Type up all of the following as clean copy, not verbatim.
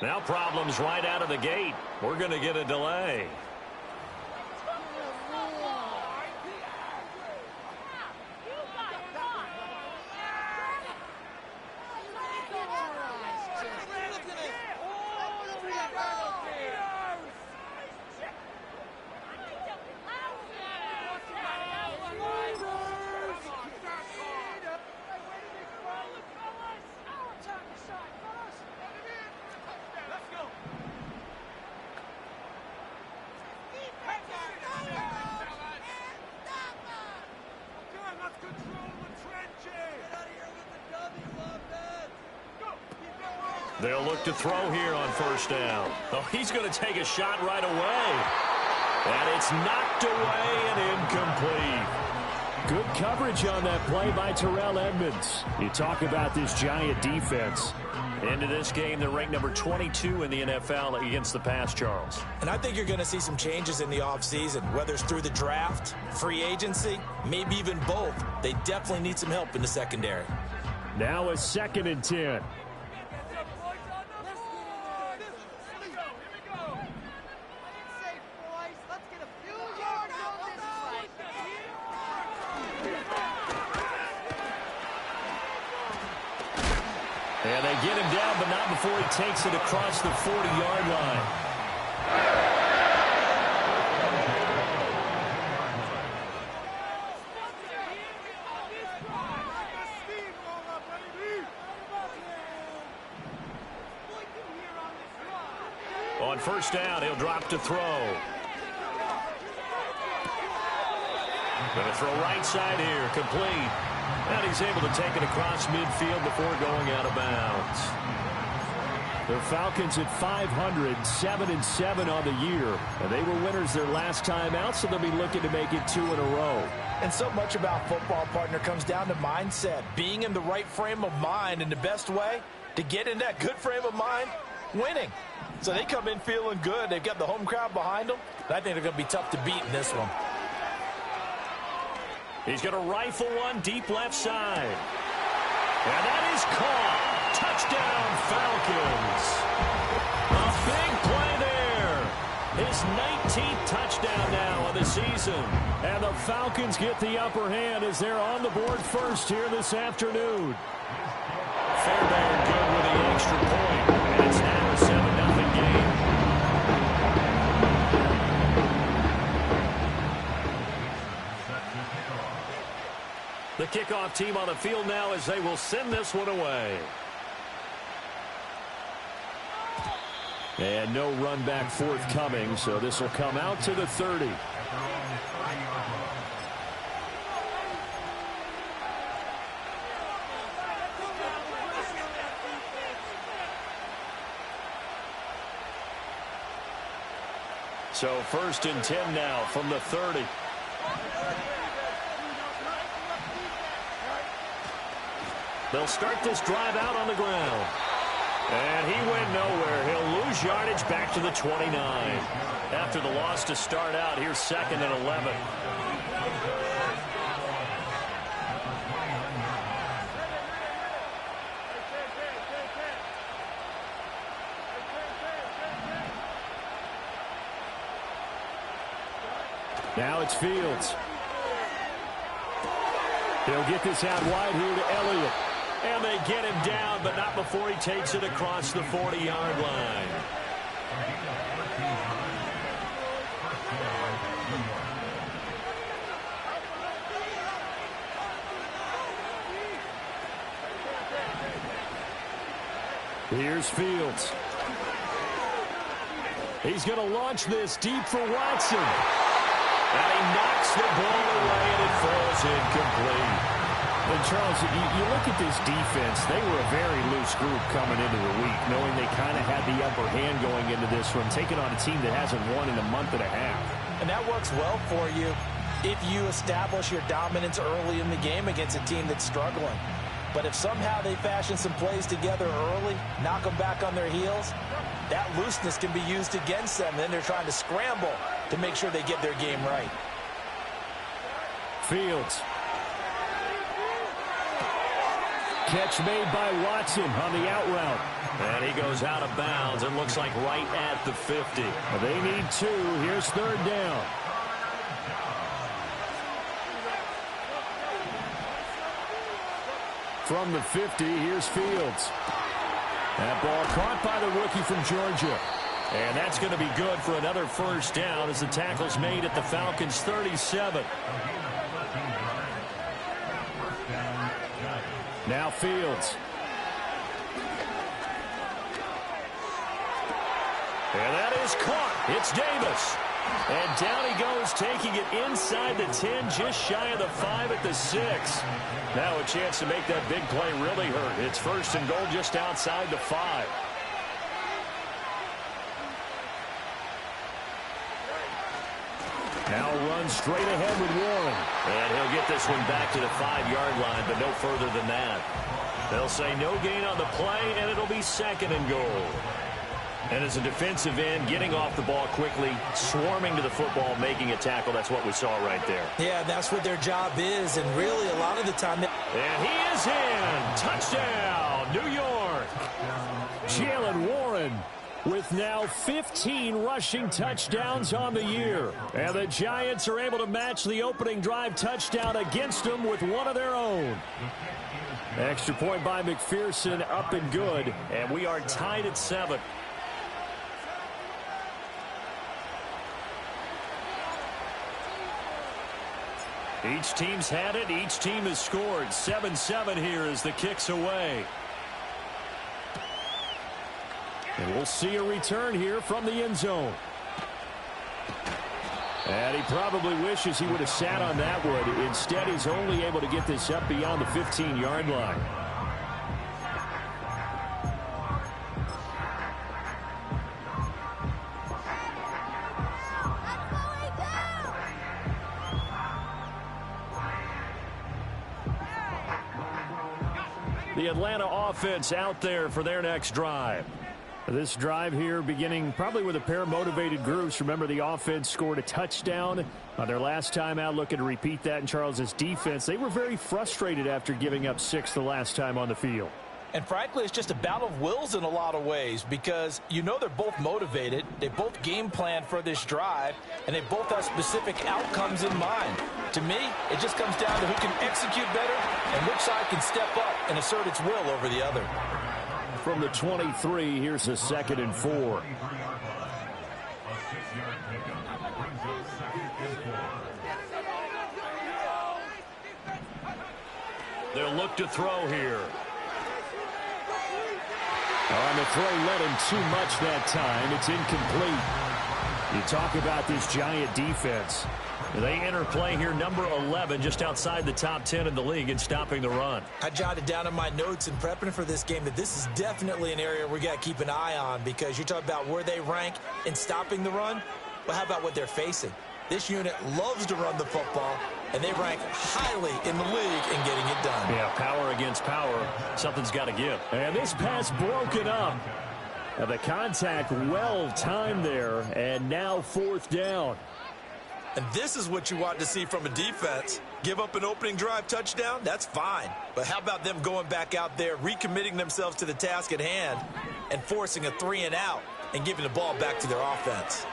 Now problems right out of the gate. We're going to get a delay. They'll look to throw here on first down. Oh, he's going to take a shot right away. And it's knocked away and incomplete. Good coverage on that play by Terrell Edmunds. You talk about this Giant defense. Into this game, they're ranked number 22 in the NFL against the pass, Charles. And I think you're going to see some changes in the offseason, whether it's through the draft, free agency, maybe even both. They definitely need some help in the secondary. Now a 2nd and 10. And they get him down, but not before he takes it across the 40-yard line. On first down, he'll drop to throw. Going to throw right side here, complete. And he's able to take it across midfield before going out of bounds. The Falcons at 500, 7-7 on the year. And they were winners their last time out, so they'll be looking to make it 2 in a row. And so much about football, partner, comes down to mindset. Being in the right frame of mind, and the best way to get in that good frame of mind, winning. So they come in feeling good. They've got the home crowd behind them. And I think they're going to be tough to beat in this one. He's going to rifle one deep left side. And that is caught. Touchdown, Falcons. A big play there. His 19th touchdown now of the season. And the Falcons get the upper hand as they're on the board first here this afternoon. Fairbairn good with the extra point. And it's now a 7-0 game. The kickoff team on the field now as they will send this one away. And no run back forthcoming, so this will come out to the 30. So 1st and 10 now from the 30. They'll start this drive out on the ground. And he went nowhere. He'll lose yardage back to the 29. After the loss to start out, here's 2nd and 11. Now it's Fields. He'll get this out wide here to Elliott. And they get him down, but not before he takes it across the 40-yard line. Here's Fields. He's going to launch this deep for Watson. And he knocks the ball away, and it falls incomplete. And Charles, you look at this defense, they were a very loose group coming into the week, knowing they kind of had the upper hand going into this one, taking on a team that hasn't won in a month and a half. And that works well for you if you establish your dominance early in the game against a team that's struggling. But if somehow they fashion some plays together early, knock them back on their heels, that looseness can be used against them. Then they're trying to scramble to make sure they get their game right. Fields. catch made by Watson on the out route. And he goes out of bounds. It looks like right at the 50. They need 2. Here's third down. From the 50, here's Fields. That ball caught by the rookie from Georgia. And that's going to be good for another first down as the tackle's made at the Falcons' 37. Now Fields. And that is caught. It's Davis. And down he goes, taking it inside the 10, just shy of the 5 at the 6. Now a chance to make that big play really hurt. It's first and goal just outside the 5. Now run straight ahead with Warren. And he'll get this one back to the 5-yard line, but no further than that. They'll say no gain on the play, and it'll be second and goal. And as a defensive end, getting off the ball quickly, swarming to the football, making a tackle, that's what we saw right there. Yeah, that's what their job is, and really a lot of the time... And he is in! Touchdown, New York! Jaylen Warren with now 15 rushing touchdowns on the year. And the Giants are able to match the opening drive touchdown against them with one of their own. Extra point by McPherson, up and good. And we are tied at 7. Each team's had it. Each team has scored. 7-7 here as the kick's away. And we'll see a return here from the end zone. And he probably wishes he would have sat on that one. Instead, he's only able to get this up beyond the 15-yard line. The Atlanta offense out there for their next drive. This drive here beginning probably with a pair of motivated groups. Remember, the offense scored a touchdown on their last time out, looking to repeat that in Charles's defense. They were very frustrated after giving up 6 the last time on the field. And frankly, it's just a battle of wills in a lot of ways because you know they're both motivated. They both game plan for this drive, and they both have specific outcomes in mind. To me, it just comes down to who can execute better and which side can step up and assert its will over the other. From the 23, here's a 2nd and 4. They'll look to throw here. On the throw, led him too much that time. It's incomplete. You talk about this Giant defense. They enter play here, number 11, just outside the top 10 in the league in stopping the run. I jotted down in my notes in prepping for this game that this is definitely an area we got to keep an eye on because you talk about where they rank in stopping the run. Well, how about what they're facing? This unit loves to run the football, and they rank highly in the league in getting it done. Yeah, power against power. Something's got to give. And this pass broken up. And the contact well timed there, and now 4th down. And this is what you want to see from a defense. Give up an opening drive touchdown, that's fine. But how about them going back out there, recommitting themselves to the task at hand, and forcing a 3-and-out and giving the ball back to their offense?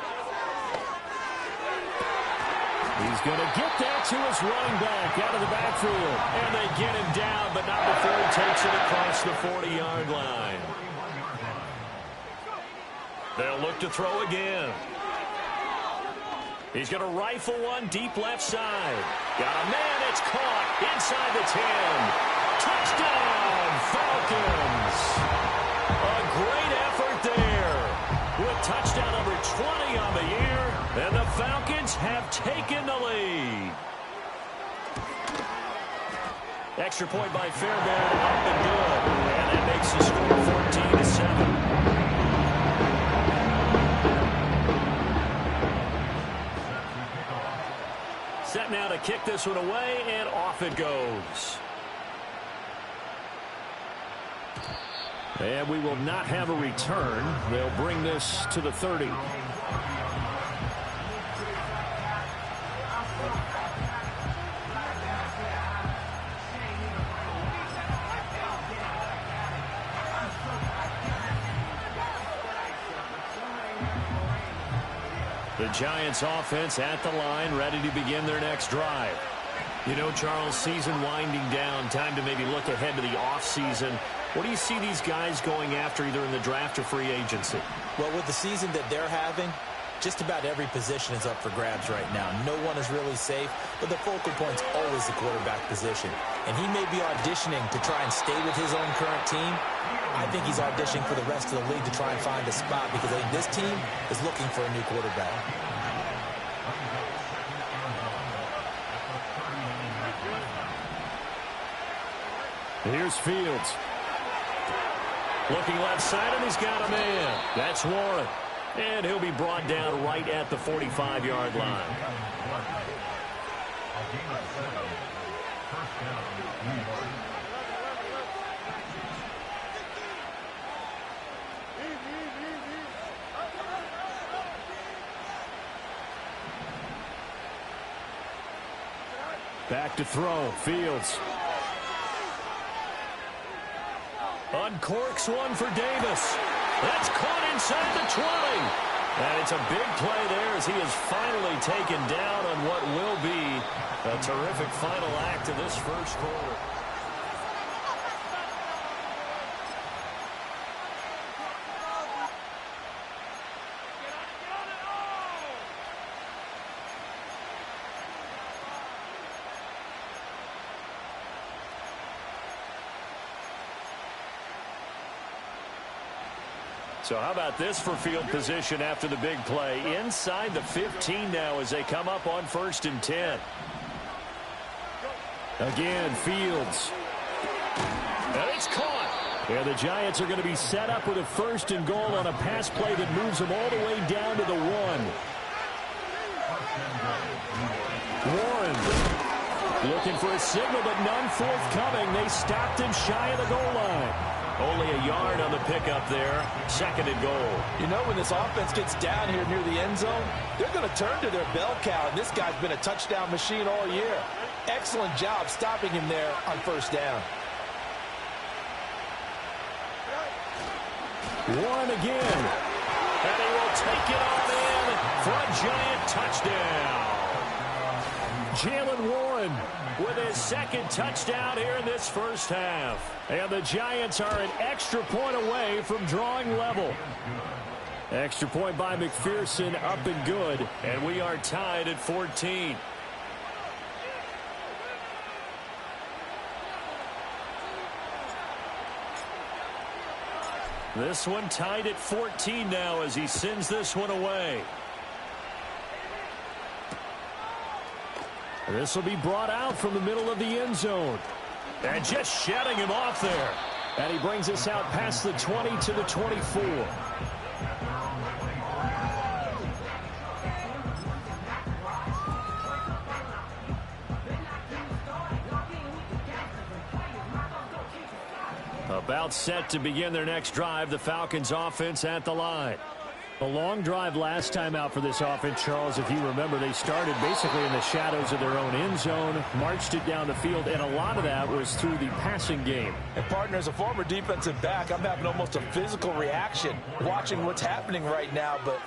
He's going to get that to his running back out of the backfield. And they get him down, but not before he takes it across the 40-yard line. They'll look to throw again. He's going to rifle one deep left side. Got a man, it's caught inside the 10. Touchdown, Falcons. A great effort there with touchdown number 20 on the year. And the Falcons have taken the lead. Extra point by Fairbairn, up and good. And that makes the score 14-7. Set now to kick this one away, and off it goes. And we will not have a return. They'll bring this to the 30. The Giants offense at the line, ready to begin their next drive. You know, Charles, season winding down, time to maybe look ahead to the offseason. What do you see these guys going after either in the draft or free agency? Well, with the season that they're having, just about every position is up for grabs right now. No one is really safe, but the focal point's always the quarterback position. And he may be auditioning to try and stay with his own current team. I think he's auditioning for the rest of the league to try and find a spot because I think this team is looking for a new quarterback. Here's Fields. Looking left side, and he's got a man. That's Warren. And he'll be brought down right at the 45-yard line. Back to throw. Fields. Uncorks one for Davis. That's caught inside the 20. And it's a big play there as he is finally taken down on what will be a terrific final act of this first quarter. So how about this for field position after the big play? Inside the 15 now as they come up on 1st and 10. Again, Fields. And it's caught. Yeah, the Giants are going to be set up with a 1st and goal on a pass play that moves them all the way down to the 1. Warren looking for a signal, but none forthcoming. They stopped him shy of the goal line. Only a yard on the pickup there. 2nd and goal. You know, when this offense gets down here near the end zone, they're going to turn to their bell cow, and this guy's been a touchdown machine all year. Excellent job stopping him there on 1st down. Warren again. And he will take it on in for a Giant touchdown. Jaylen Warren with his 2nd touchdown here in this first half. And the Giants are an extra point away from drawing level. Extra point by McPherson, up and good. And we are tied at 14. This one tied at 14 now as he sends this one away. This will be brought out from the middle of the end zone. And just shutting him off there. And he brings us out past the 20 to the 24. About set to begin their next drive, the Falcons offense at the line. A long drive last time out for this offense, Charles. If you remember, they started basically in the shadows of their own end zone, marched it down the field, and a lot of that was through the passing game. And, partner, as a former defensive back, I'm having almost a physical reaction watching what's happening right now. But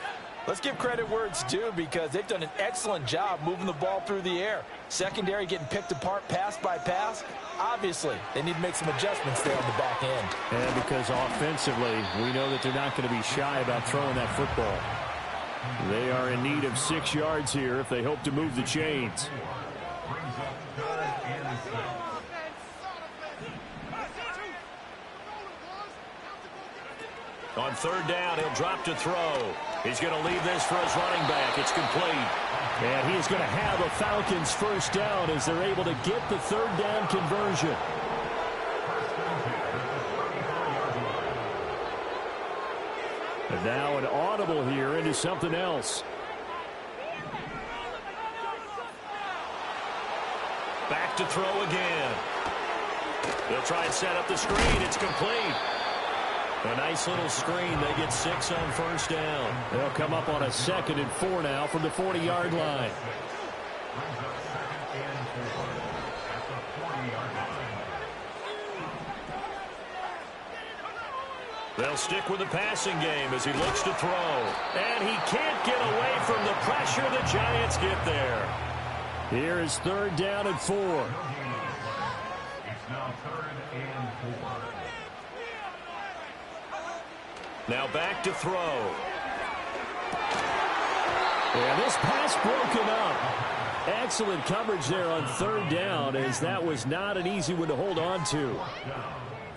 let's give credit where it's due because they've done an excellent job moving the ball through the air. Secondary getting picked apart pass by pass. Obviously, they need to make some adjustments there on the back end. And because offensively, we know that they're not going to be shy about throwing that football. They are in need of 6 yards here if they hope to move the chains. On 3rd down, he'll drop to throw. He's going to leave this for his running back. It's complete. And he's going to have a Falcons 1st down as they're able to get the 3rd down conversion. And now an audible here into something else. Back to throw again. They'll try and set up the screen. It's complete. A nice little screen. They get 6 on 1st down. They'll come up on a 2nd and 4 now from the 40-yard line. They'll stick with the passing game as he looks to throw. And he can't get away from the pressure. The Giants get there. Here is 3rd down and 4. It's now 3rd and 4. Now back to throw. And this pass broken up. Excellent coverage there on 3rd down, as that was not an easy one to hold on to.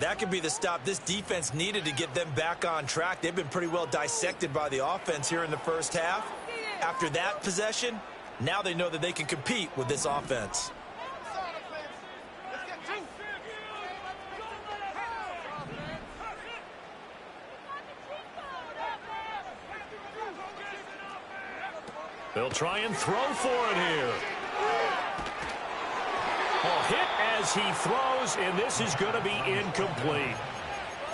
That could be the stop this defense needed to get them back on track. They've been pretty well dissected by the offense here in the first half. After that possession, now they know that they can compete with this offense. They'll try and throw for it here. Hit as he throws, and this is going to be incomplete.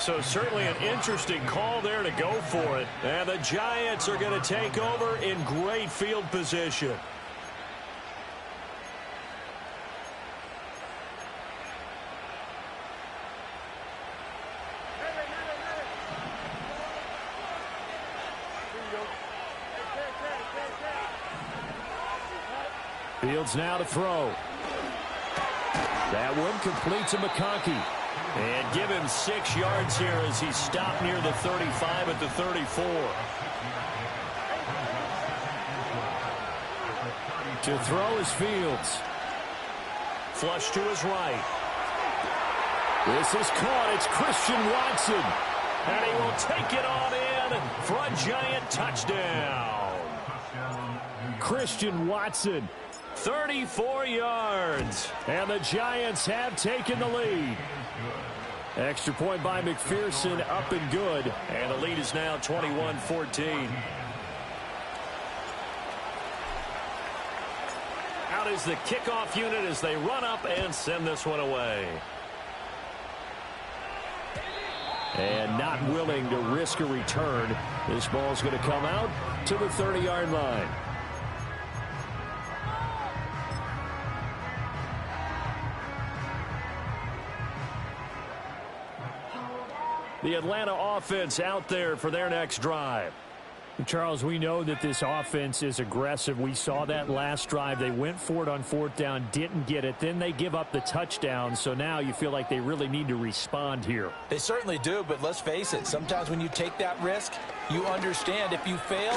So certainly an interesting call there to go for it. And the Giants are going to take over in great field position. Fields now to throw. That one complete to McConkey. And give him 6 yards here as he stopped near the 35 at the 34. To throw is Fields. Flush to his right. This is caught. It's Christian Watson. And he will take it on in for a Giant touchdown. Christian Watson. 34 yards. And the Giants have taken the lead. Extra point by McPherson, up and good. And the lead is now 21-14. Out is the kickoff unit as they run up and send this one away. And not willing to risk a return. This ball's going to come out to the 30-yard line. The Atlanta offense out there for their next drive. Charles, we know that this offense is aggressive. We saw that last drive. They went for it on 4th down, didn't get it. Then they give up the touchdown. So now you feel like they really need to respond here. They certainly do, but let's face it. Sometimes when you take that risk, you understand if you fail,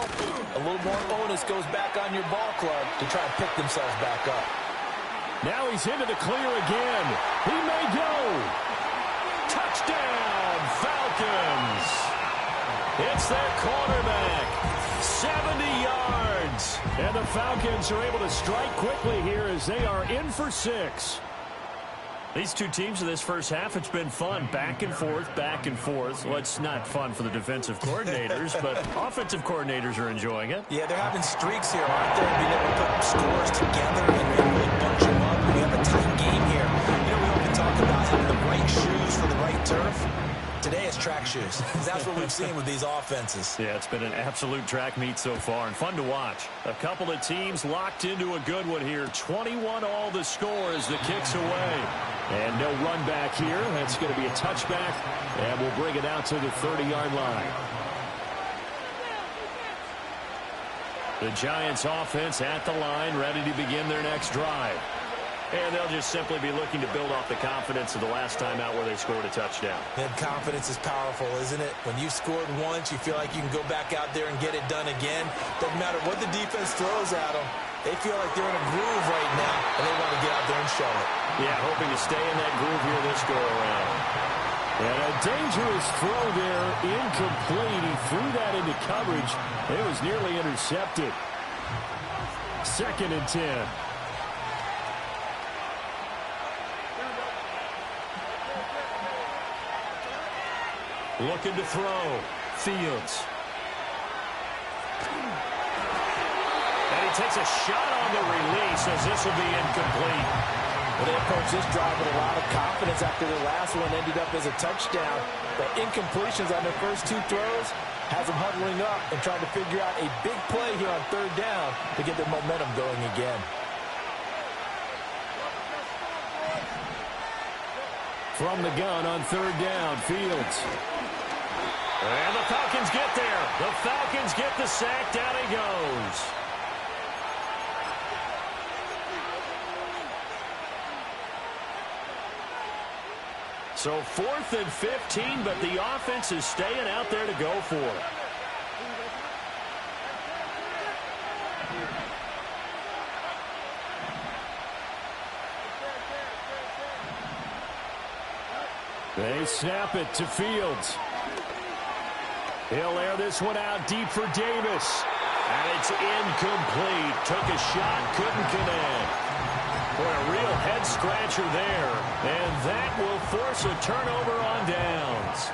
a little more onus goes back on your ball club to try and pick themselves back up. Now he's into the clear again. He may go. Touchdown, Falcons. It's their quarterback. 70 yards. And the Falcons are able to strike quickly here as they are in for 6. These two teams in this first half, it's been fun. Back and forth, back and forth. Well, it's not fun for the defensive coordinators, but offensive coordinators are enjoying it. Yeah, they're having streaks here, aren't they? Being able to put scores together and really bunch them up. We have a tight game here. You know, we often talk about having the right shoes for the right turf. Today is track shoes. That's what we've seen with these offenses. Yeah, it's been an absolute track meet so far and fun to watch. A couple of teams locked into a good one here. 21 all the score as the kick's away. And no run back here. That's going to be a touchback. And we'll bring it out to the 30-yard line. The Giants offense at the line, ready to begin their next drive. And they'll just simply be looking to build off the confidence of the last time out where they scored a touchdown. And confidence is powerful, isn't it? When you've scored once, you feel like you can go back out there and get it done again. Doesn't matter what the defense throws at them. They feel like they're in a groove right now, and they want to get out there and show it. Yeah, hoping to stay in that groove here this go-around. And a dangerous throw there, incomplete. He threw that into coverage. It was nearly intercepted. 2nd and 10. Looking to throw. Fields. And he takes a shot on the release as this will be incomplete. Well, they approached this drive with a lot of confidence after the last one ended up as a touchdown. But incompletions on their first 2 throws has them huddling up and trying to figure out a big play here on 3rd down to get their momentum going again. From the gun on 3rd down, Fields. And the Falcons get there. The Falcons get the sack. Down he goes. So 4th and 15, but the offense is staying out there to go for it. They snap it to Fields. He'll air this one out deep for Davis. And it's incomplete. Took a shot, couldn't connect. Boy, a real head-scratcher there. And that will force a turnover on downs.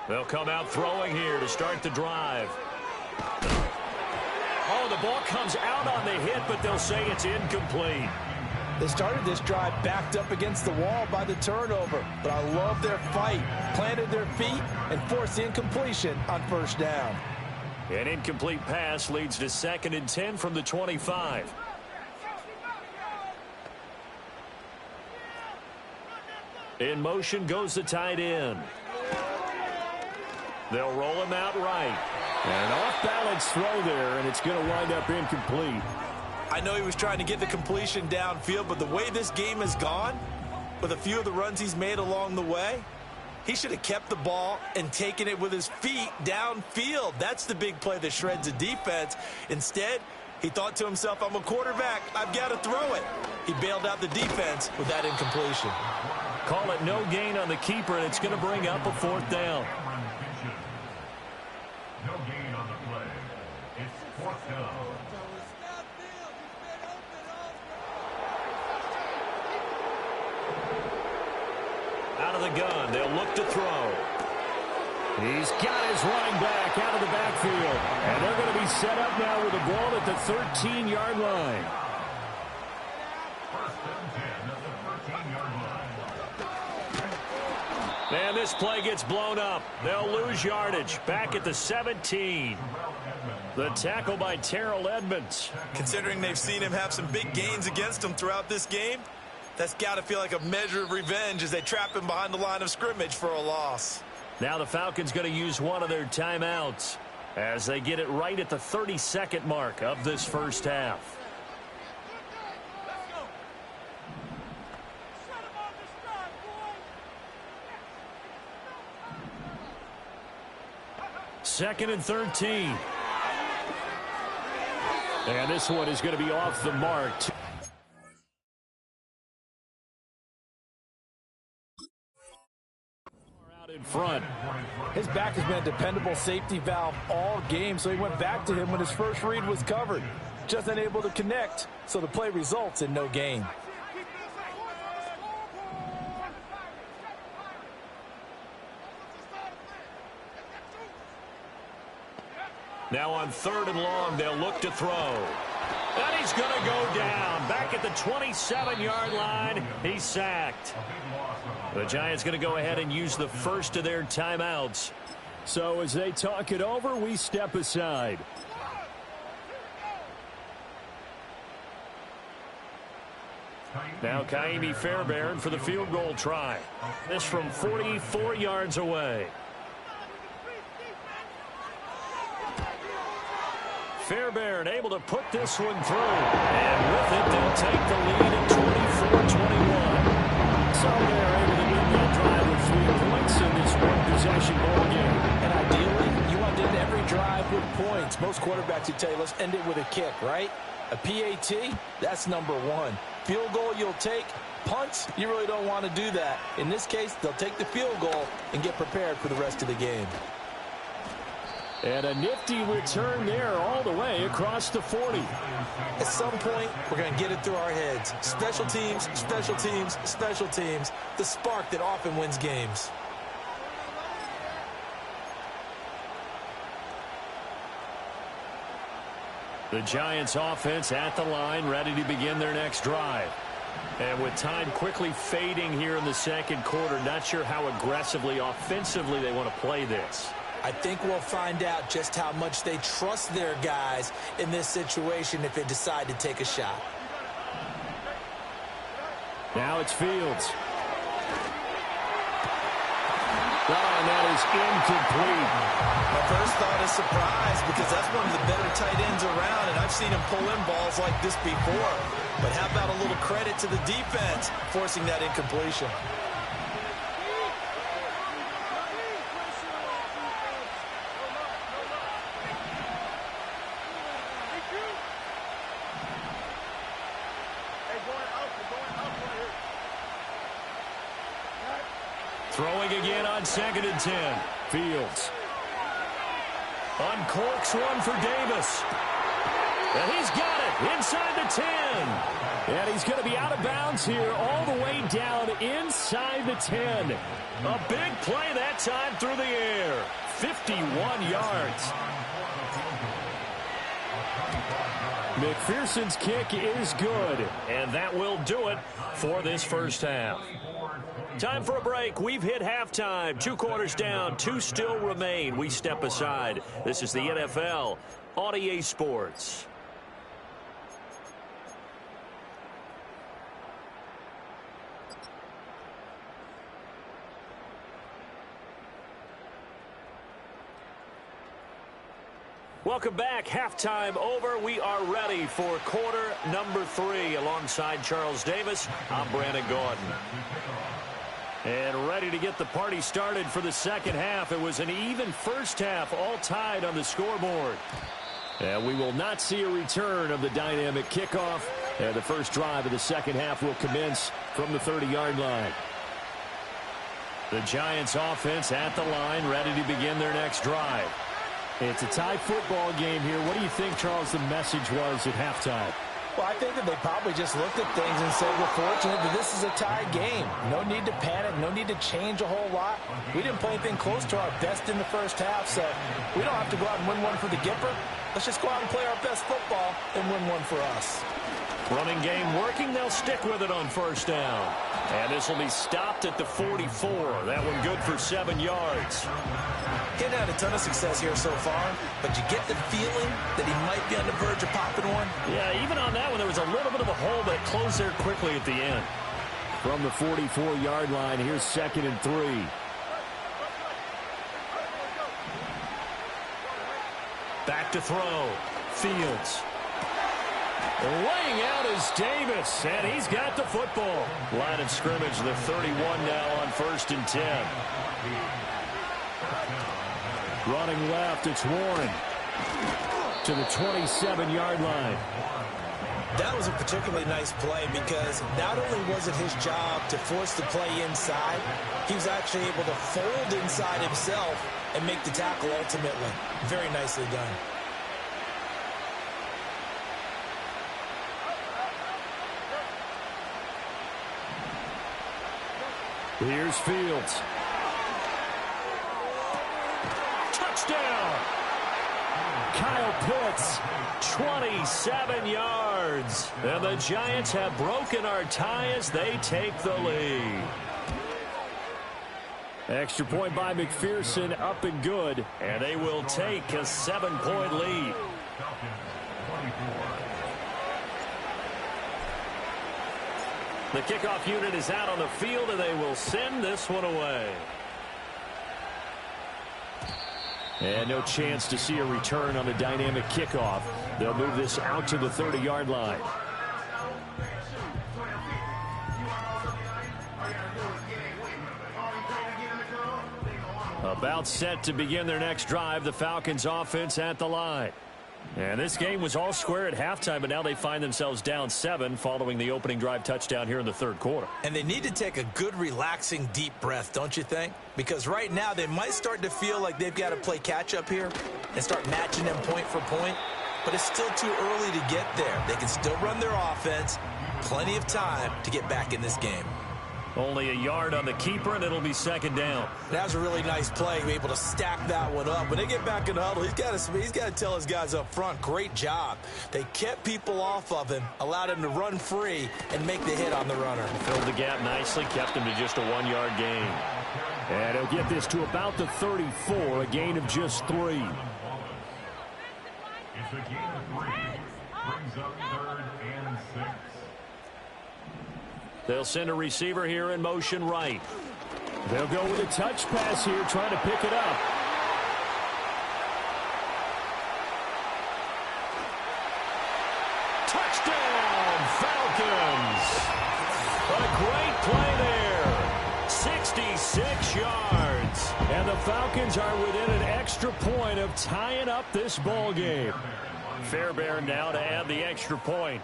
They'll come out throwing here to start the drive. Oh, the ball comes out on the hit, but they'll say it's incomplete. They started this drive backed up against the wall by the turnover, but I love their fight. Planted their feet and forced the incompletion on first down. An incomplete pass leads to 2nd and 10 from the 25. In motion goes the tight end. They'll roll him out right. An off-balance throw there, and it's going to wind up incomplete. I know he was trying to get the completion downfield, but the way this game has gone, with a few of the runs he's made along the way, he should have kept the ball and taken it with his feet downfield. That's the big play that shreds a defense. Instead, he thought to himself, I'm a quarterback, I've got to throw it. He bailed out the defense with that incompletion. Call it no gain on the keeper, and it's going to bring up a 4th down. No gain on the play. It's 4th down. Out of the gun, they'll look to throw. He's got his running back out of the backfield. And they're going to be set up now with the ball at the 13-yard line. 1st and 10 at the 13-yard line. And this play gets blown up. They'll lose yardage. Back at the 17. The tackle by Terrell Edmonds. Considering they've seen him have some big gains against him throughout this game, that's got to feel like a measure of revenge as they trap him behind the line of scrimmage for a loss. Now the Falcons going to use one of their timeouts as they get it right at the 32nd mark of this first half. Second and 13. And this one is going to be off the mark. Out in front. His back has been a dependable safety valve all game, so he went back to him when his first read was covered. Just unable to connect, so the play results in no gain. Now on 3rd and long, they'll look to throw. And he's going to go down. Back at the 27-yard line, he's sacked. The Giants going to go ahead and use the first of their timeouts. So as they talk it over, we step aside. Now Kaimi Fairbairn for the field goal try. This from 44 yards away. Fairbairn able to put this one through. And with it, they'll take the lead at 24-21. So they're able to end that drive with 3 points in this one-possession ball game. And ideally, you want to end every drive with points. Most quarterbacks would tell you, let's end it with a kick, right? A PAT, that's number 1. Field goal you'll take. Punts, you really don't want to do that. In this case, they'll take the field goal and get prepared for the rest of the game. And a nifty return there all the way across the 40. At some point, we're going to get it through our heads. Special teams, special teams, special teams. The spark that often wins games. The Giants offense at the line, ready to begin their next drive. And with time quickly fading here in the second quarter, not sure how aggressively, offensively they want to play this. I think we'll find out just how much they trust their guys in this situation if they decide to take a shot. Now it's Fields. And that is incomplete. My first thought is surprise because that's one of the better tight ends around, and I've seen him pull in balls like this before. But how about a little credit to the defense forcing that incompletion? Throwing again on 2nd and 10. Fields. Uncorks one for Davis. And he's got it inside the 10. And he's going to be out of bounds here all the way down inside the 10. A big play that time through the air. 51 yards. McPherson's kick is good. And that will do it for this first half. Time for a break. We've hit halftime. 2 quarters down. 2 still remain. We step aside. This is the NFL on EA Sports. Welcome back. Halftime over. We are ready for quarter number 3. Alongside Charles Davis, I'm Brandon Gordon. And ready to get the party started for the second half. It was an even first half, all tied on the scoreboard. And we will not see a return of the dynamic kickoff. And the first drive of the second half will commence from the 30-yard line. The Giants offense at the line, ready to begin their next drive. It's a tie football game here. What do you think, Charles, the message was at halftime? Well, I think that they probably just looked at things and said, we're fortunate that this is a tie game. No need to panic. No need to change a whole lot. We didn't play anything close to our best in the first half, so we don't have to go out and win one for the Gipper. Let's just go out and play our best football and win one for us. Running game working. They'll stick with it on first down. And this will be stopped at the 44. That one good for 7 yards. He's had a ton of success here so far, but you get the feeling that he might be on the verge of popping one. Yeah, even on that one, there was a little bit of a hole, but it closed there quickly at the end. From the 44-yard line, here's 2nd and 3. Back to throw. Fields. Laying out is Davis, and he's got the football. Line of scrimmage, the 31 now on 1st and 10. Running left, it's Warren to the 27-yard line. That was a particularly nice play because not only was it his job to force the play inside, he was actually able to fold inside himself and make the tackle ultimately. Very nicely done. Here's Fields. Touchdown! Kyle Pitts, 27 yards. And the Giants have broken our tie as they take the lead. Extra point by McPherson, up and good. And they will take a 7-point lead. The kickoff unit is out on the field, and they will send this one away. And no chance to see a return on the dynamic kickoff. They'll move this out to the 30-yard line. About set to begin their next drive, the Falcons offense at the line. And this game was all square at halftime, but now they find themselves down 7 following the opening drive touchdown here in the third quarter. And they need to take a good, relaxing, deep breath, don't you think? Because right now they might start to feel like they've got to play catch-up here and start matching them point for point. But it's still too early to get there. They can still run their offense. Plenty of time to get back in this game. Only a yard on the keeper, and it'll be second down. That was a really nice play, able to stack that one up. When they get back in the huddle, he's got to tell his guys up front, great job. They kept people off of him, allowed him to run free, and make the hit on the runner. Filled the gap nicely, kept him to just a 1-yard gain. And he'll get this to about the 34, a gain of just 3. It's a gain of 3. Brings up 3rd and 6. They'll send a receiver here in motion right. They'll go with a touch pass here, trying to pick it up. Touchdown, Falcons! A great play there. 66 yards. And the Falcons are within an extra point of tying up this ball game. Fairbairn now to add the extra point.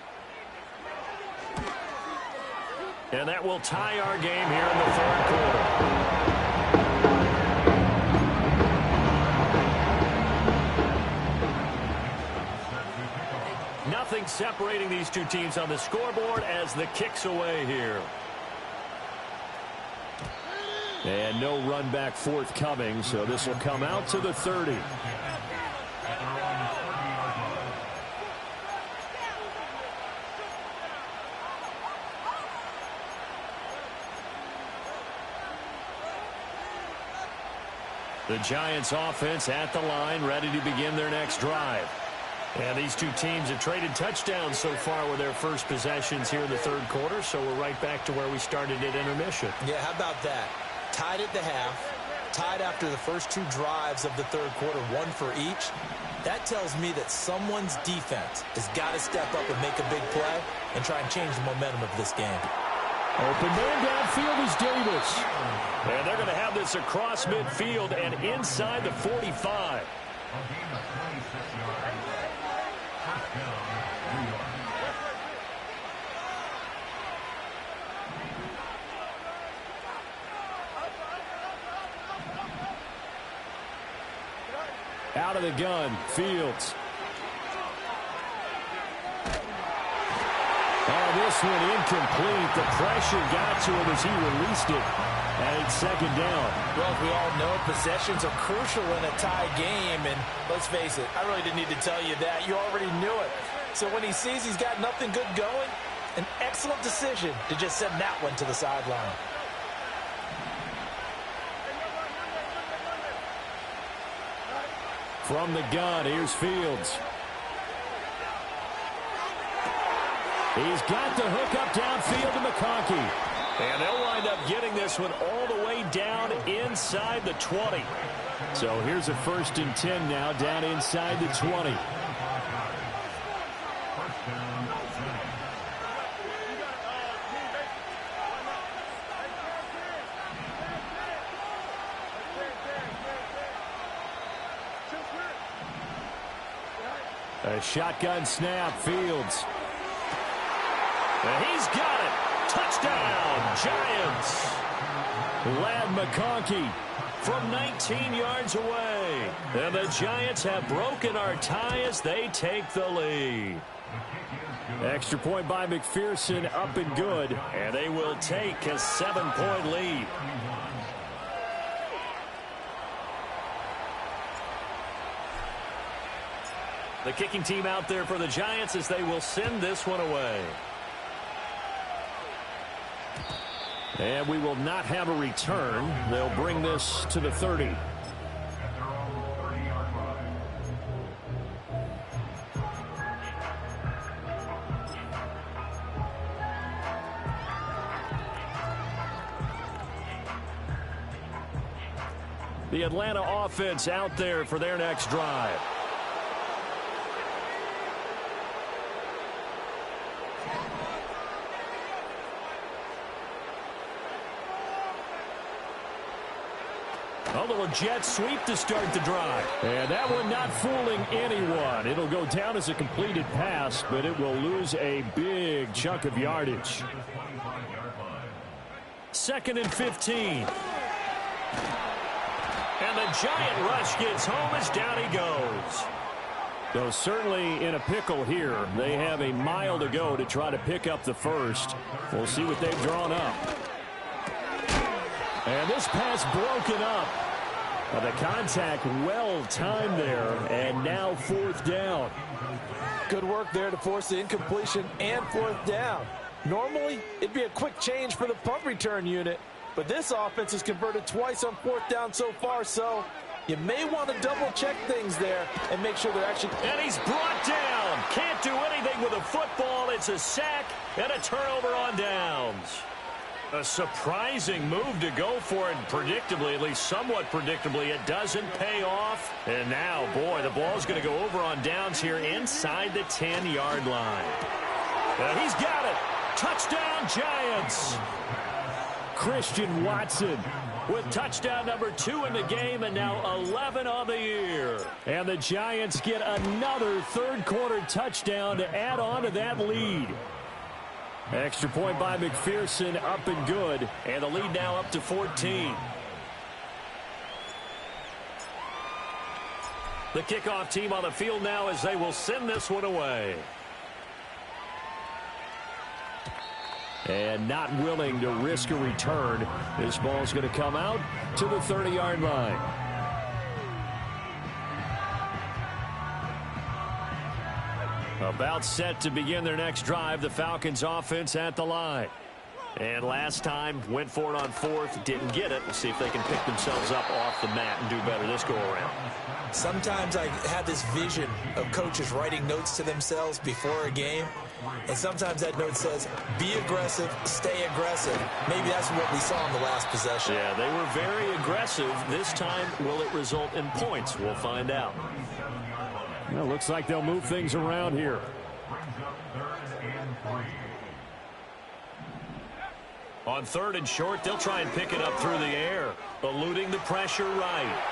And that will tie our game here in the third quarter. Nothing separating these two teams on the scoreboard as the kick's away here. And no run back forthcoming, so this will come out to the 30. The Giants offense at the line, ready to begin their next drive. And these two teams have traded touchdowns so far with their first possessions here in the third quarter, so we're right back to where we started at intermission. Yeah, how about that? Tied at the half, tied after the first 2 drives of the third quarter, 1 for each. That tells me that someone's defense has got to step up and make a big play and try and change the momentum of this game. Open man downfield is Davis. And they're going to have this across midfield and inside the 45. Out of the gun, Fields. Oh, this one incomplete. The pressure got to him as he released it. And it's second down. Well, as we all know, possessions are crucial in a tie game. And let's face it, I really didn't need to tell you that. You already knew it. So when he sees he's got nothing good going, an excellent decision to just send that one to the sideline. From the gun, here's Fields. He's got the hook up downfield to McConkey. And they'll wind up getting this one all the way down inside the 20. So here's a 1st and 10 now down inside the 20. A shotgun snap, Fields. And he's got it. Touchdown, Giants. Ladd McConkey from 19 yards away. And the Giants have broken our tie as they take the lead. Extra point by McPherson, up and good. And they will take a 7-point lead. The kicking team out there for the Giants as they will send this one away. And we will not have a return. They'll bring this to the 30. The Atlanta offense out there for their next drive. A little jet sweep to start the drive. And that one not fooling anyone. It'll go down as a completed pass, but it will lose a big chunk of yardage. 2nd and 15. And the Giant rush gets home as down he goes. So certainly in a pickle here. They have a mile to go to try to pick up the first. We'll see what they've drawn up. And this pass broken up. The contact well timed there, and now 4th down. Good work there to force the incompletion and 4th down. Normally, it'd be a quick change for the punt return unit, but this offense has converted twice on 4th down so far, so you may want to double-check things there and make sure they're actually... And he's brought down. Can't do anything with a football. It's a sack and a turnover on downs. A surprising move to go for it, predictably, at least somewhat predictably. It doesn't pay off. And now, boy, the ball's going to go over on downs here inside the 10-yard line. He's got it. Touchdown, Giants. Christian Watson with touchdown number 2 in the game, and now 11 on the year. And the Giants get another third-quarter touchdown to add on to that lead. Extra point by McPherson, up and good. And the lead now up to 14. The kickoff team on the field now as they will send this one away. And not willing to risk a return. This ball's going to come out to the 30-yard line. About set to begin their next drive. The Falcons offense at the line. And last time went for it on 4th, didn't get it. We'll see if they can pick themselves up off the mat and do better this go around. Sometimes I have this vision of coaches writing notes to themselves before a game, and sometimes that note says, be aggressive, stay aggressive. Maybe that's what we saw in the last possession. Yeah, they were very aggressive. This time, will it result in points? We'll find out. Well, looks like they'll move things around here. On 3rd and short, they'll try and pick it up through the air, eluding the pressure right.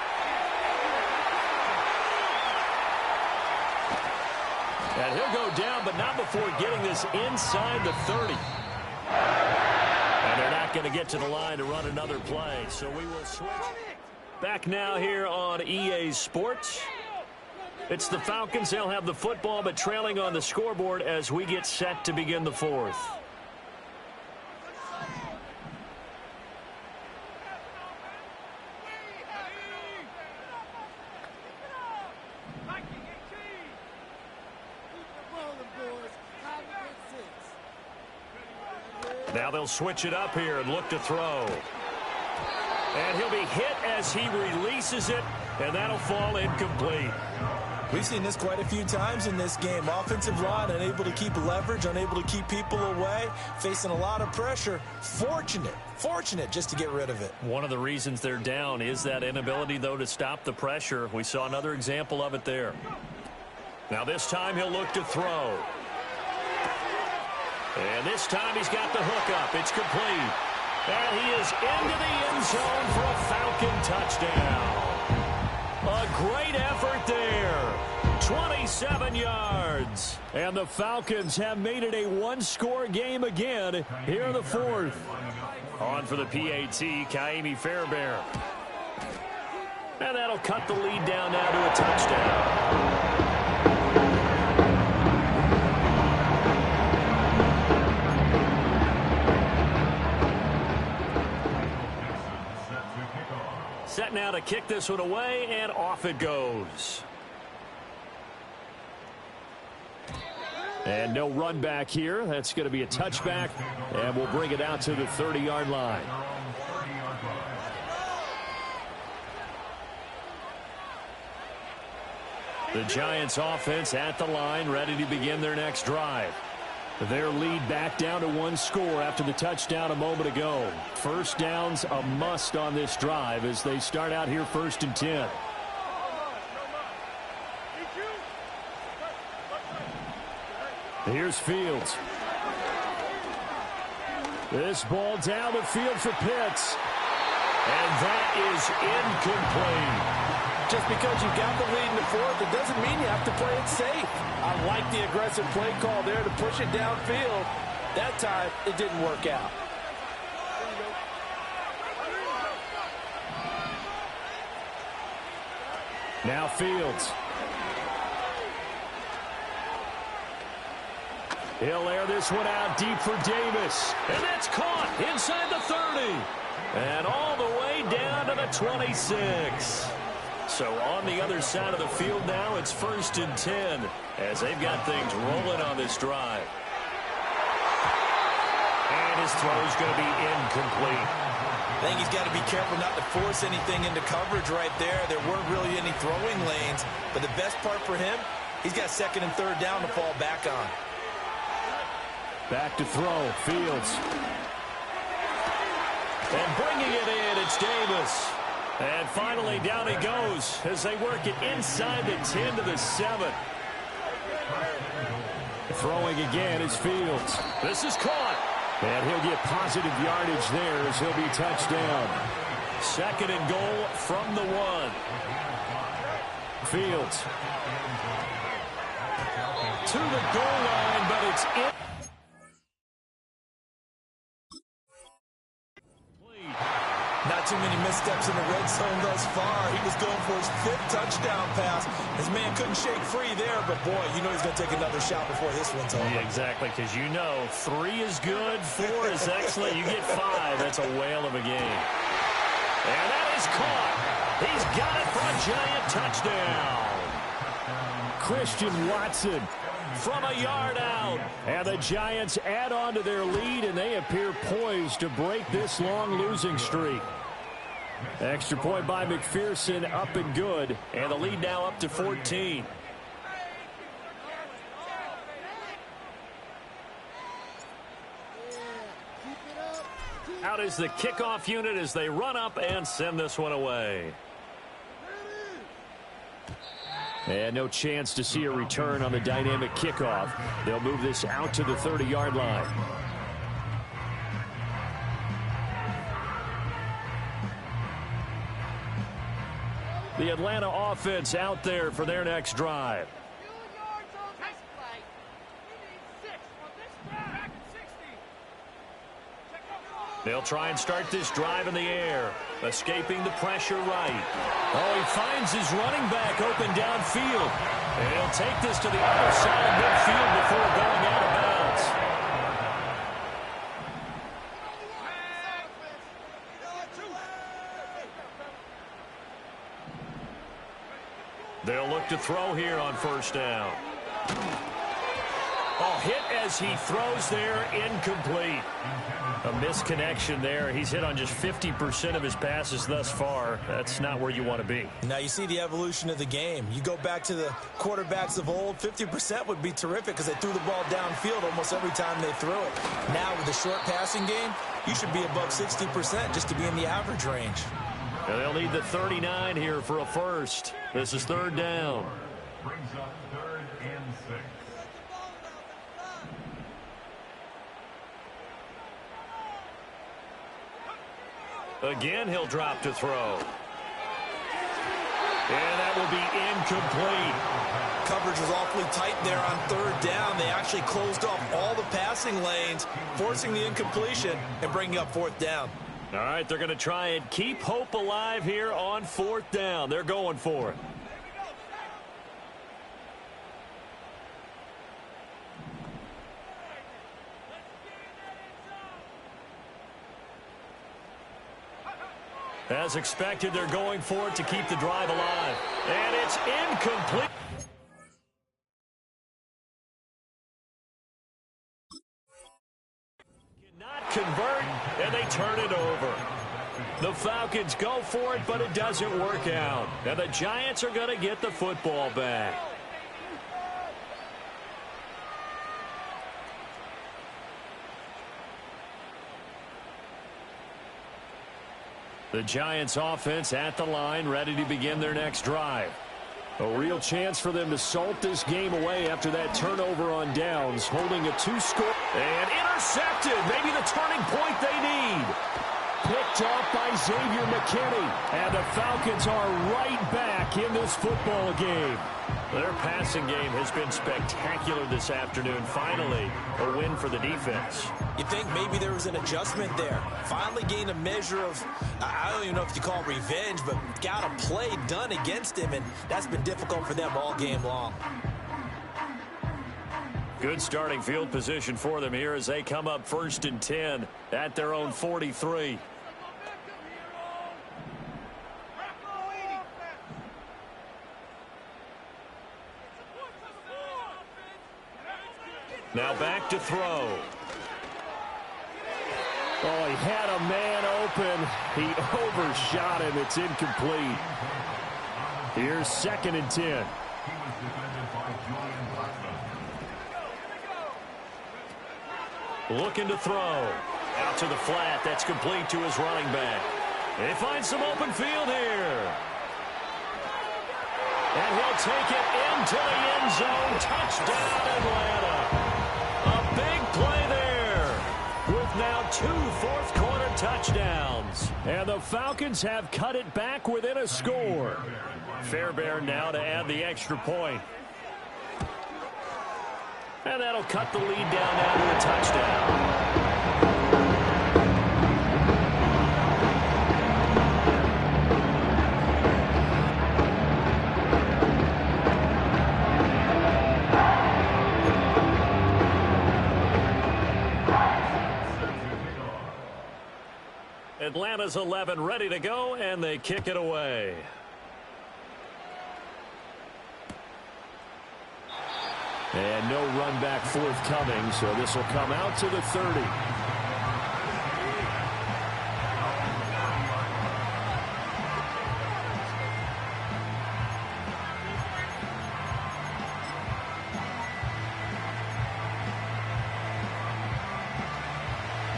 And he'll go down, but not before getting this inside the 30. And they're not going to get to the line to run another play, so we will switch. Back now here on EA Sports. It's the Falcons. They'll have the football, but trailing on the scoreboard as we get set to begin the 4th. Now they'll switch it up here and look to throw. And he'll be hit as he releases it, and that'll fall incomplete. We've seen this quite a few times in this game. Offensive line unable to keep leverage, unable to keep people away, facing a lot of pressure. Fortunate just to get rid of it. One of the reasons they're down is that inability, though, to stop the pressure. We saw another example of it there. Now this time he'll look to throw. And this time he's got the hook up. It's complete. And he is into the end zone for a Falcon touchdown. A great effort there. 27 yards. And the Falcons have made it a one-score game again here in the 4th. On for the PAT, Ka'imi Fairbairn. And that'll cut the lead down now to a touchdown. Set now to kick this one away, and off it goes. And no run back here. That's going to be a touchback, and we'll bring it out to the 30-yard line. The Giants offense at the line, ready to begin their next drive. Their lead back down to one score after the touchdown a moment ago. First down's a must on this drive as they start out here 1st and 10. Here's Fields. This ball down the field for Pitts. And that is incomplete. Just because you got the lead in the 4th, it doesn't mean you have to play it safe. I like the aggressive play call there to push it downfield. That time, it didn't work out. Now Fields. He'll air this one out deep for Davis. And that's caught inside the 30. And all the way down to the 26. So on the other side of the field now, it's 1st and 10 as they've got things rolling on this drive. And his throw's going to be incomplete. I think he's got to be careful not to force anything into coverage right there. There weren't really any throwing lanes. But the best part for him, he's got 2nd and 3rd down to fall back on. Back to throw, Fields. And bringing it in, it's Davis. And finally, down he goes as they work it inside the 10 to the 7. Throwing again is Fields. This is caught. And he'll get positive yardage there as he'll be touchdown. 2nd and goal from the 1. Fields. To the goal line, but it's in. Not too many missteps in the red zone thus far. He was going for his 5th touchdown pass. His man couldn't shake free there, but boy, you know he's going to take another shot before this one's over. Yeah, exactly, because you know 3 is good, 4 is excellent. You get 5, that's a whale of a game. And that is caught. He's got it for a giant touchdown. Christian Watson from a yard out. And the Giants add on to their lead, and they appear poised to break this long losing streak. Extra point by McPherson, up and good. And the lead now up to 14. Out is the kickoff unit as they run up and send this one away. And no chance to see a return on the dynamic kickoff. They'll move this out to the 30-yard line. The Atlanta offense out there for their next drive. They'll try and start this drive in the air, escaping the pressure right. Oh, he finds his running back open downfield. And he'll take this to the other side of midfield before going out of bounds. They'll look to throw here on 1st down. Oh, hit as he throws there, incomplete. A misconnection there. He's hit on just 50% of his passes thus far. That's not where you want to be. Now you see the evolution of the game. You go back to the quarterbacks of old, 50% would be terrific because they threw the ball downfield almost every time they threw it. Now with the short passing game, you should be above 60% just to be in the average range. And they'll need the 39 here for a first. This is 3rd down. Brings up 3rd and 6. Again, he'll drop to throw. And that will be incomplete. Coverage was awfully tight there on 3rd down. They actually closed off all the passing lanes, forcing the incompletion and bringing up 4th down. All right, they're going to try and keep hope alive here on 4th down. They're going for it. As expected, they're going for it to keep the drive alive. And it's incomplete. Cannot convert, and they turn it over. The Falcons go for it, but it doesn't work out. And the Giants are going to get the football back. The Giants offense at the line, ready to begin their next drive. A real chance for them to salt this game away after that turnover on downs, holding a 2-score. And intercepted, maybe the turning point they need. Picked off by Xavier McKinney. And the Falcons are right back in this football game. Their passing game has been spectacular this afternoon. Finally, a win for the defense. You think maybe there was an adjustment there. Finally gained a measure of, I don't even know if you call it revenge, but got a play done against him, and that's been difficult for them all game long. Good starting field position for them here as they come up 1st and 10 at their own 43. Now back to throw. Oh, he had a man open. He overshot him. It's incomplete. Here's 2nd and 10. Looking to throw. Out to the flat. That's complete to his running back. They find some open field here. And he'll take it into the end zone. Touchdown, Atlanta. A big play there with now 2 fourth-quarter touchdowns. And the Falcons have cut it back within a score. Fairbairn now to add the extra point. And that'll cut the lead down now to a touchdown. Atlanta's 11 ready to go, and they kick it away. And no run back forthcoming, so this will come out to the 30.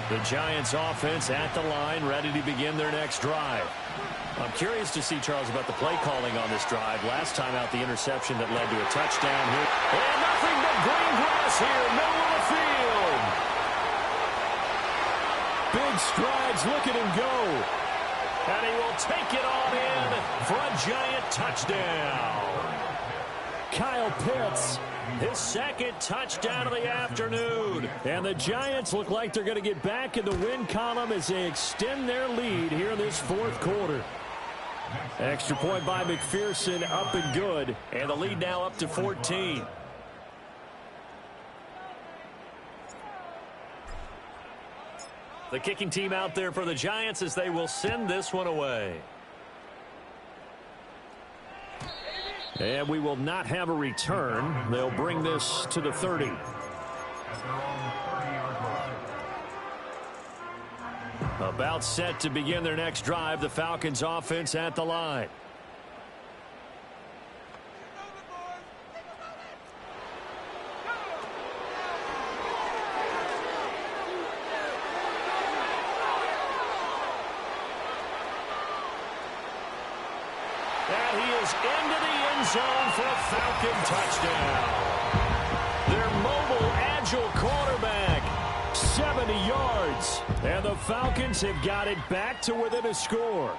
The Giants offense at the line, ready to begin their next drive. I'm curious to see, Charles, about the play calling on this drive. Last time out, the interception that led to a touchdown here. And nothing but green grass here, middle of the field. Big strides, look at him go. And he will take it on in for a Giant touchdown. Kyle Pitts. His 2nd touchdown of the afternoon. And the Giants look like they're going to get back in the win column as they extend their lead here in this 4th quarter. Extra point by McPherson, up and good. And the lead now up to 14. The kicking team out there for the Giants as they will send this one away. And we will not have a return. They'll bring this to the 30. About set to begin their next drive. The Falcons offense at the line. And he is into the end zone for a Falcon touchdown. Their mobile, agile quarterback. 70 yards. And the Falcons have got it back to within a score.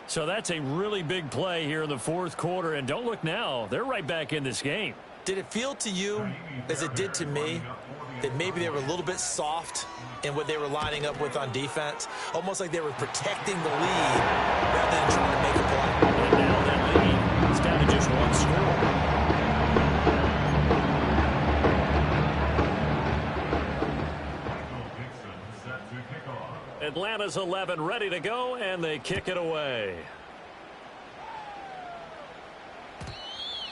So that's a really big play here in the 4th quarter. And don't look now. They're right back in this game. Did it feel to you, as it did to me, that maybe they were a little bit soft in what they were lining up with on defense? Almost like they were protecting the lead rather than trying to make a play. And now that lead is down to just 1 score. Atlanta's 11 ready to go, and they kick it away.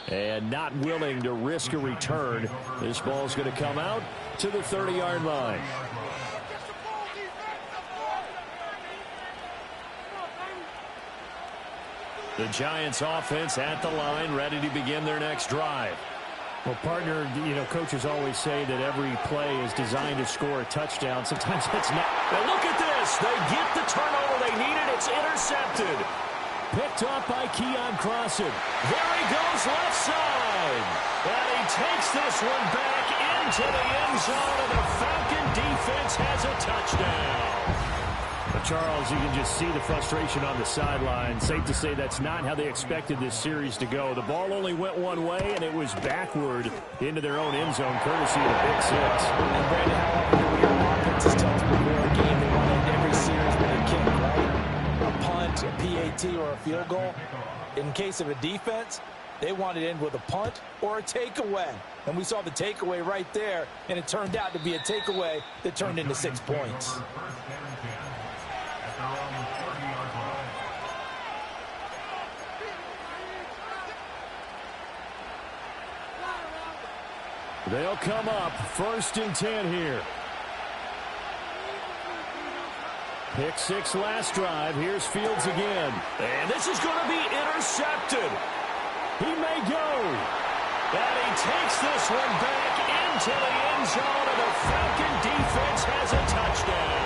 And not willing to risk a return. This ball's going to come out to the 30-yard line. The Giants offense at the line, ready to begin their next drive. Well, partner, coaches always say that every play is designed to score a touchdown. Sometimes it's not. Now look at this. They get the turnover they needed. It's intercepted. Picked off by Keon Crossan. There he goes left side. And he takes this one back into the end zone, and the Falcon defense has a touchdown. But Charles, you can just see the frustration on the sideline. Safe to say that's not how they expected this series to go. The ball only went one way, and it was backward into their own end zone, courtesy of a pick six. And Brandon, how often do we hear offenses tell us before a game they want to end every series with a kick, right? A punt, a PAT, or a field goal. In case of a defense, They wanted to end with a punt or a takeaway. And we saw the takeaway right there, and it turned out to be a takeaway that turned into 6 points. They'll come up 1st and 10 here. Pick 6 last drive. Here's Fields again. And this is going to be intercepted. He may go. And he takes this one back into the end zone, and the Falcon defense has a touchdown.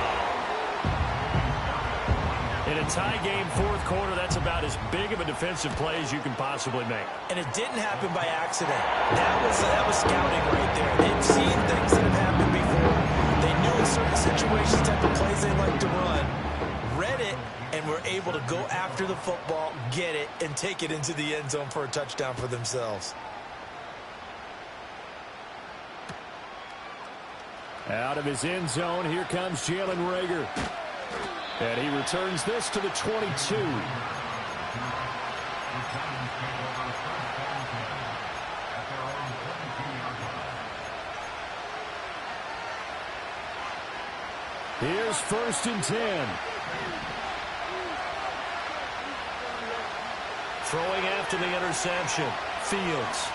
In a tie game, 4th quarter, that's about as big of a defensive play as you can possibly make. And it didn't happen by accident. That was scouting right there. They've seen things that have happened before. They knew in certain situations type of plays they like to run, read it, and were able to go after the football, get it, and take it into the end zone for a touchdown for themselves. Out of his end zone, here comes Jalen Reagor. And he returns this to the 22. Here's 1st and 10. Throwing after the interception, Fields.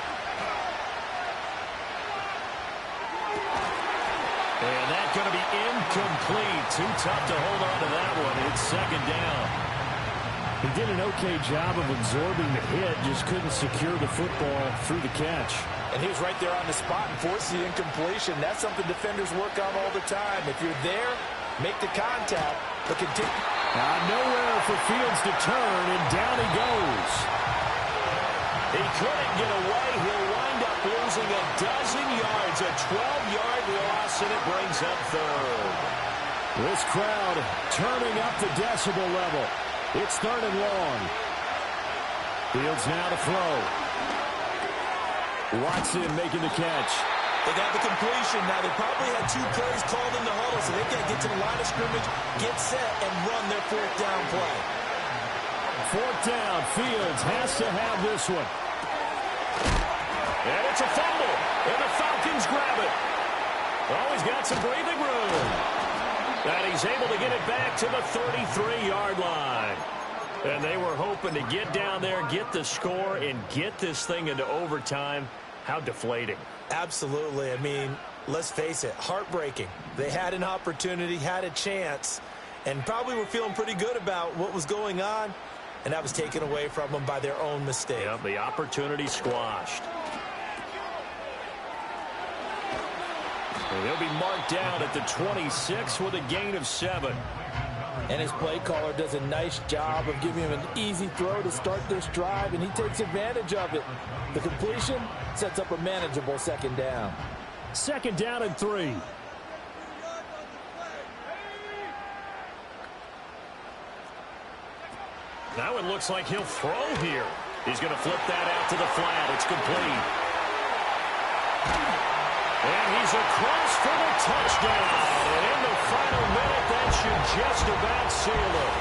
And that's going to be incomplete. Too tough to hold on to that one. It's 2nd down. He did an okay job of absorbing the hit, just couldn't secure the football through the catch. And he was right there on the spot and forced the incompletion. That's something defenders work on all the time. If you're there, make the contact, but continue. Nowhere for Fields to turn, and down he goes. He couldn't get away. He'll wind up losing a dozen yards, a 12-yard loss, and it brings up 3rd. This crowd turning up the decibel level. It's 3rd and long. Fields now to throw. Watson making the catch. They got the completion. Now, they probably had 2 plays called in the huddle, so they've got to get to the line of scrimmage, get set, and run their 4th down play. 4th down. Fields has to have this one. And it's a fumble, and the Falcons grab it. Oh, he's got some breathing room. And he's able to get it back to the 33-yard line. And they were hoping to get down there, get the score, and get this thing into overtime. How deflating. Absolutely. I mean, let's face it, heartbreaking. They had an opportunity, had a chance, and probably were feeling pretty good about what was going on, and that was taken away from them by their own mistake. Yep, the opportunity squashed. And he'll be marked down at the 26 with a gain of 7. And his play caller does a nice job of giving him an easy throw to start this drive, and he takes advantage of it. The completion sets up a manageable 2nd down. 2nd down and 3. Now it looks like he'll throw here. He's going to flip that out to the flat. It's complete. And he's across for the touchdown. And in the final minute, that should just about seal it.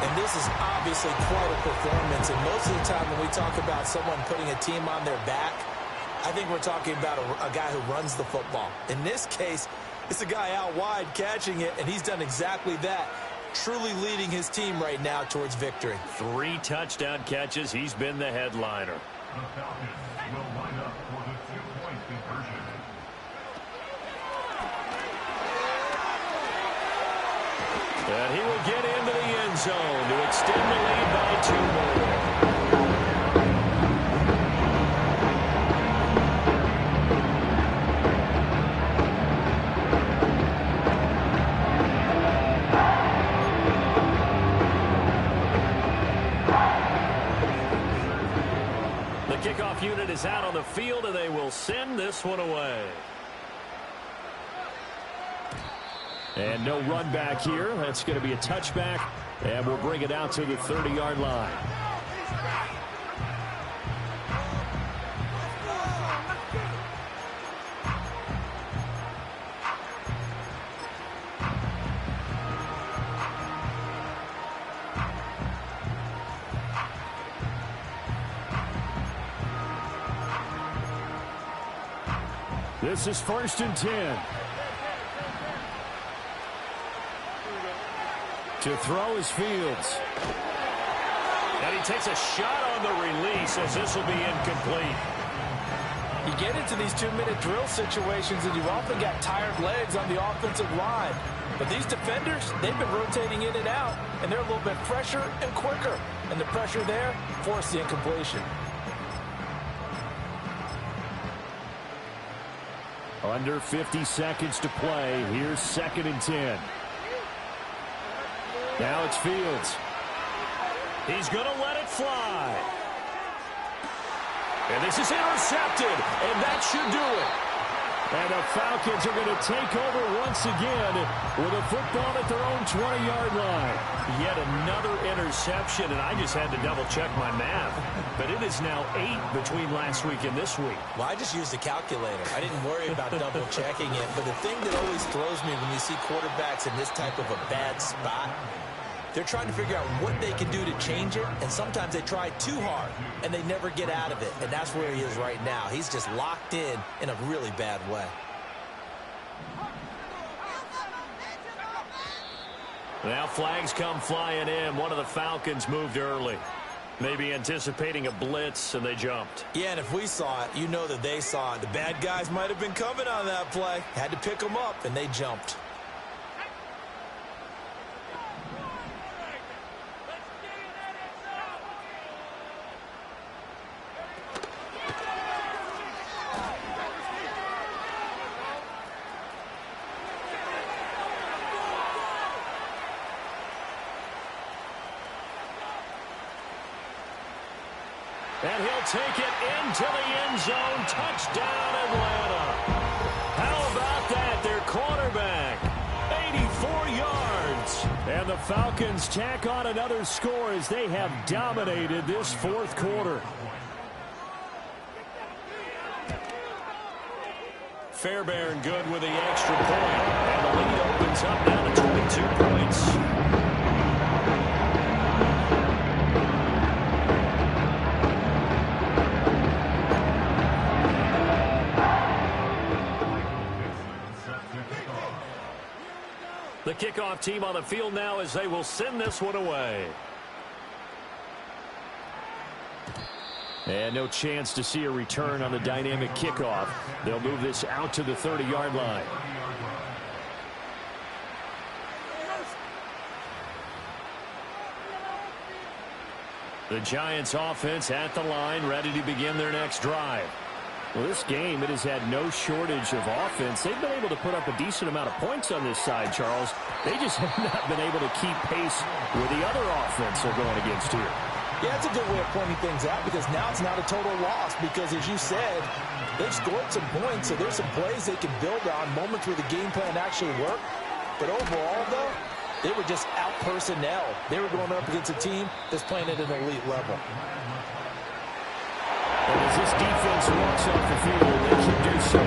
And this is obviously quite a performance. And most of the time when we talk about someone putting a team on their back, I think we're talking about a guy who runs the football. In this case, it's a guy out wide catching it, and he's done exactly that. Truly leading his team right now towards victory. 3 touchdown catches. He's been the headliner. The Falcons will line up for the 2-point conversion. And he will get into the end zone to extend the lead by 2 more. The kickoff unit is out on the field, and they will send this one away. And no run back here. That's going to be a touchback, and we'll bring it out to the 30-yard line. This is 1st and 10. To throw is Fields. And he takes a shot on the release as this will be incomplete. You get into these 2-minute drill situations and you've often got tired legs on the offensive line. But these defenders, they've been rotating in and out, and they're a little bit fresher and quicker. And the pressure there forced the incompletion. Under 50 seconds to play. Here's 2nd and 10. Now it's Fields. He's going to let it fly. And this is intercepted, and that should do it. And the Falcons are going to take over once again with a football at their own 20-yard line. Yet another interception, and I just had to double-check my math. But it is now 8 between last week and this week. Well, I just used a calculator. I didn't worry about double-checking it. But the thing that always throws me when you see quarterbacks in this type of a bad spot, they're trying to figure out what they can do to change it, and sometimes they try too hard, and they never get out of it, and that's where he is right now. He's just locked in a really bad way. Now flags come flying in. One of the Falcons moved early. Maybe anticipating a blitz, and they jumped. Yeah, and if we saw it, you know that they saw it. The bad guys might have been coming on that play. Had to pick them up, and they jumped. And he'll take it into the end zone. Touchdown, Atlanta. How about that? Their quarterback, 84 yards. And the Falcons tack on another score as they have dominated this 4th quarter. Fairbairn good with the extra point. And the lead opens up now to 22 points. The kickoff team on the field now as they will send this one away. And no chance to see a return on the dynamic kickoff. They'll move this out to the 30-yard line. The Giants offense at the line, ready to begin their next drive. Well, this game, it has had no shortage of offense. They've been able to put up a decent amount of points on this side, Charles. They just have not been able to keep pace with the other offense they're going against here. Yeah, it's a good way of pointing things out because now it's not a total loss because, as you said, they've scored some points, so there's some plays they can build on, moments where the game plan actually worked. But overall, though, they were just out personnel. They were going up against a team that's playing at an elite level. And as this defense walks off the field, they should do so